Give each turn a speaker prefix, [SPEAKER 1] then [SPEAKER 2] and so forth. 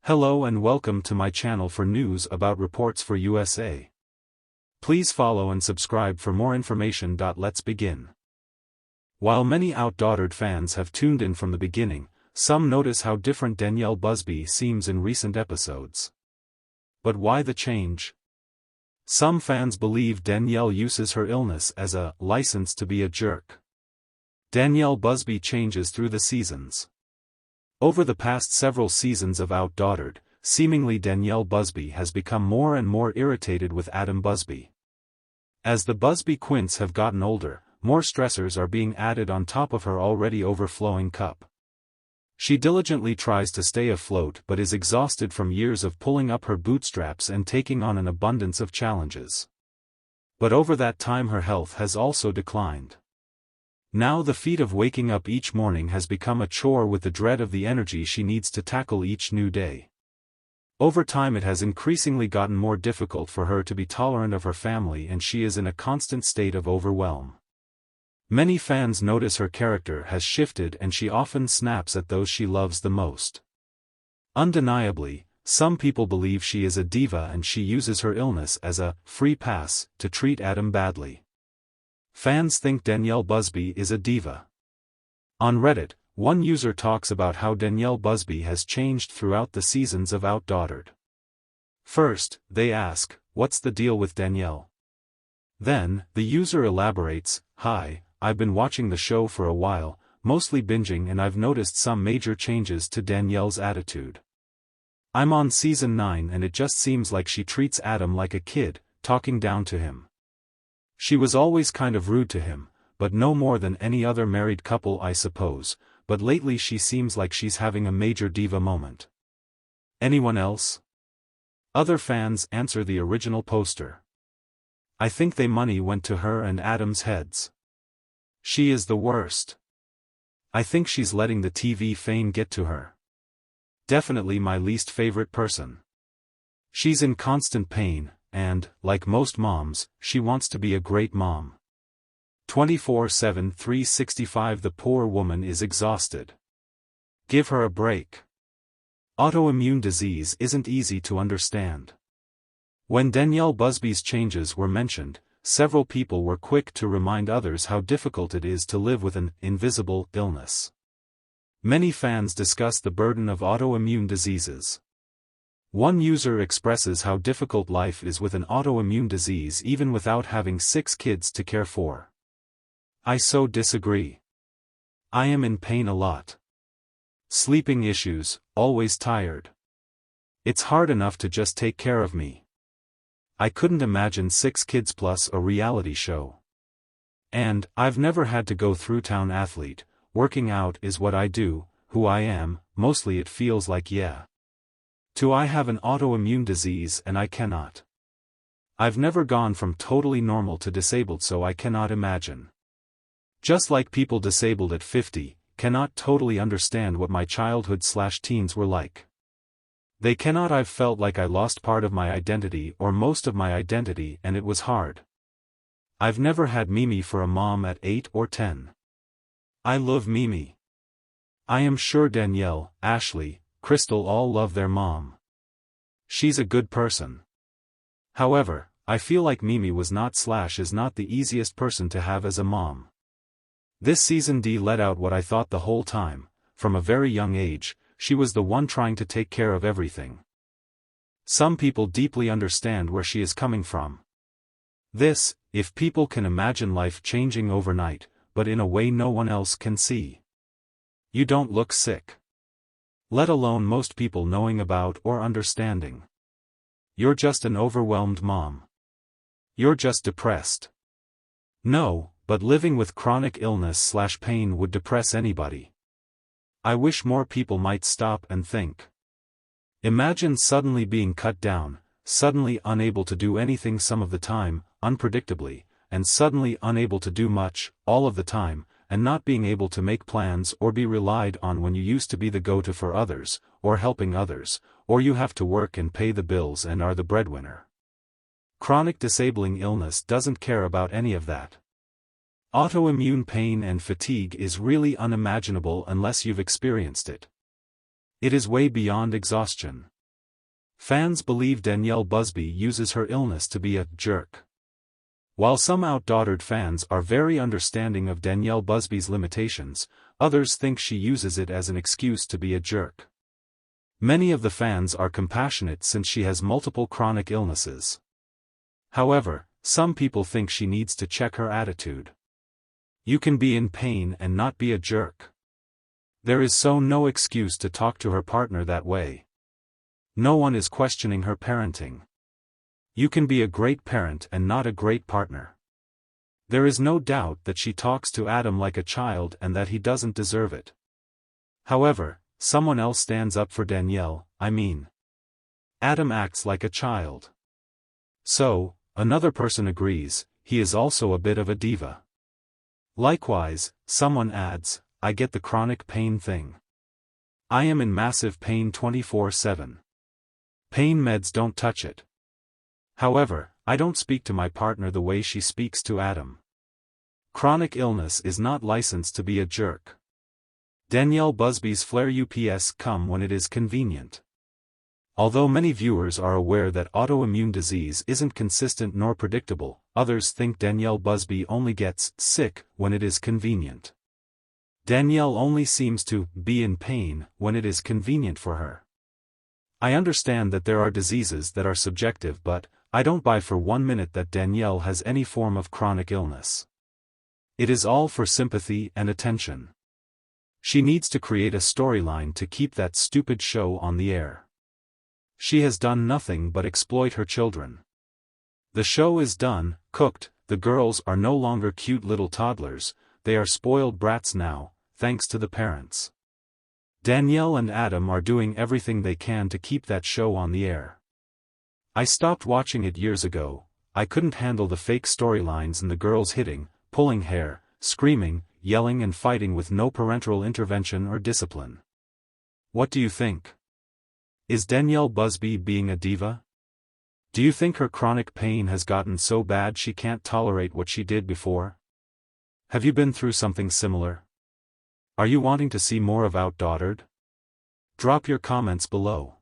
[SPEAKER 1] Hello and welcome to my channel for news about reports for USA. Please follow and subscribe for more information. Let's begin. While many OutDaughtered fans have tuned in from the beginning, some notice how different Danielle Busby seems in recent episodes. But why the change? Some fans believe Danielle uses her illness as a license to be a jerk. Danielle Busby changes through the seasons. Over the past several seasons of OutDaughtered, seemingly Danielle Busby has become more and more irritated with Adam Busby. As the Busby quints have gotten older, more stressors are being added on top of her already overflowing cup. She diligently tries to stay afloat but is exhausted from years of pulling up her bootstraps and taking on an abundance of challenges. But over that time her health has also declined. Now the feat of waking up each morning has become a chore with the dread of the energy she needs to tackle each new day. Over time it has increasingly gotten more difficult for her to be tolerant of her family and she is in a constant state of overwhelm. Many fans notice her character has shifted and she often snaps at those she loves the most. Undeniably, some people believe she is a diva and she uses her illness as a free pass to treat Adam badly. Fans think Danielle Busby is a diva. On Reddit, one user talks about how Danielle Busby has changed throughout the seasons of OutDaughtered. First, they ask, "What's the deal with Danielle?" Then, the user elaborates, "Hi, I've been watching the show for a while, mostly binging, and I've noticed some major changes to Danielle's attitude. I'm on season 9 and it just seems like she treats Adam like a kid, talking down to him. She was always kind of rude to him, but no more than any other married couple I suppose, but lately she seems like she's having a major diva moment." Anyone else? Other fans answer the original poster. "I think they money went to her and Adam's heads. She is the worst. I think she's letting the TV fame get to her. Definitely my least favorite person. She's in constant pain. And, like most moms, she wants to be a great mom. 24/7 365 The poor woman is exhausted. Give her a break. Autoimmune disease isn't easy to understand." When Danielle Busby's changes were mentioned, several people were quick to remind others how difficult it is to live with an invisible illness. Many fans discuss the burden of autoimmune diseases. One user expresses how difficult life is with an autoimmune disease even without having 6 kids to care for. "I so disagree. I am in pain a lot. Sleeping issues, always tired. It's hard enough to just take care of me. I couldn't imagine 6 kids plus a reality show. And, I've never had to go through town athlete, working out is what I do, who I am, mostly it feels like yeah. I have an autoimmune disease and I cannot. I've never gone from totally normal to disabled so I cannot imagine. Just like people disabled at 50, cannot totally understand what my childhood/teens were like. They cannot. I've felt like I lost part of my identity or most of my identity and it was hard. I've never had Mimi for a mom at 8 or 10. I love Mimi. I am sure Danielle, Ashley, Crystal all love their mom. She's a good person. However, I feel like Mimi was not/is not the easiest person to have as a mom. This season D let out what I thought the whole time, from a very young age, she was the one trying to take care of everything. Some people deeply understand where she is coming from. This, if people can imagine life changing overnight, but in a way no one else can see. You don't look sick. Let alone most people knowing about or understanding. You're just an overwhelmed mom. You're just depressed. No, but living with chronic illness/pain would depress anybody. I wish more people might stop and think. Imagine suddenly being cut down, suddenly unable to do anything some of the time, unpredictably, and suddenly unable to do much, all of the time, and not being able to make plans or be relied on when you used to be the go-to for others, or helping others, or you have to work and pay the bills and are the breadwinner. Chronic disabling illness doesn't care about any of that. Autoimmune pain and fatigue is really unimaginable unless you've experienced it. It is way beyond exhaustion. Fans believe Danielle Busby uses her illness to be a jerk. While some OutDaughtered fans are very understanding of Danielle Busby's limitations, others think she uses it as an excuse to be a jerk. Many of the fans are compassionate since she has multiple chronic illnesses. However, some people think she needs to check her attitude. You can be in pain and not be a jerk. There is no excuse to talk to her partner that way. No one is questioning her parenting. You can be a great parent and not a great partner. There is no doubt that she talks to Adam like a child and that he doesn't deserve it. However, someone else stands up for Danielle. Adam acts like a child. So, another person agrees, he is also a bit of a diva. Likewise, someone adds, I get the chronic pain thing. I am in massive pain 24/7. Pain meds don't touch it. However, I don't speak to my partner the way she speaks to Adam. Chronic illness is not licensed to be a jerk. Danielle Busby's flare UPS come when it is convenient. Although many viewers are aware that autoimmune disease isn't consistent nor predictable, others think Danielle Busby only gets sick when it is convenient. Danielle only seems to be in pain when it is convenient for her. I understand that there are diseases that are subjective, but I don't buy for 1 minute that Danielle has any form of chronic illness. It is all for sympathy and attention. She needs to create a storyline to keep that stupid show on the air. She has done nothing but exploit her children. The show is done, cooked, the girls are no longer cute little toddlers, they are spoiled brats now, thanks to the parents. Danielle and Adam are doing everything they can to keep that show on the air. I stopped watching it years ago. I couldn't handle the fake storylines and the girls hitting, pulling hair, screaming, yelling and fighting with no parental intervention or discipline. What do you think? Is Danielle Busby being a diva? Do you think her chronic pain has gotten so bad she can't tolerate what she did before? Have you been through something similar? Are you wanting to see more of OutDaughtered? Drop your comments below.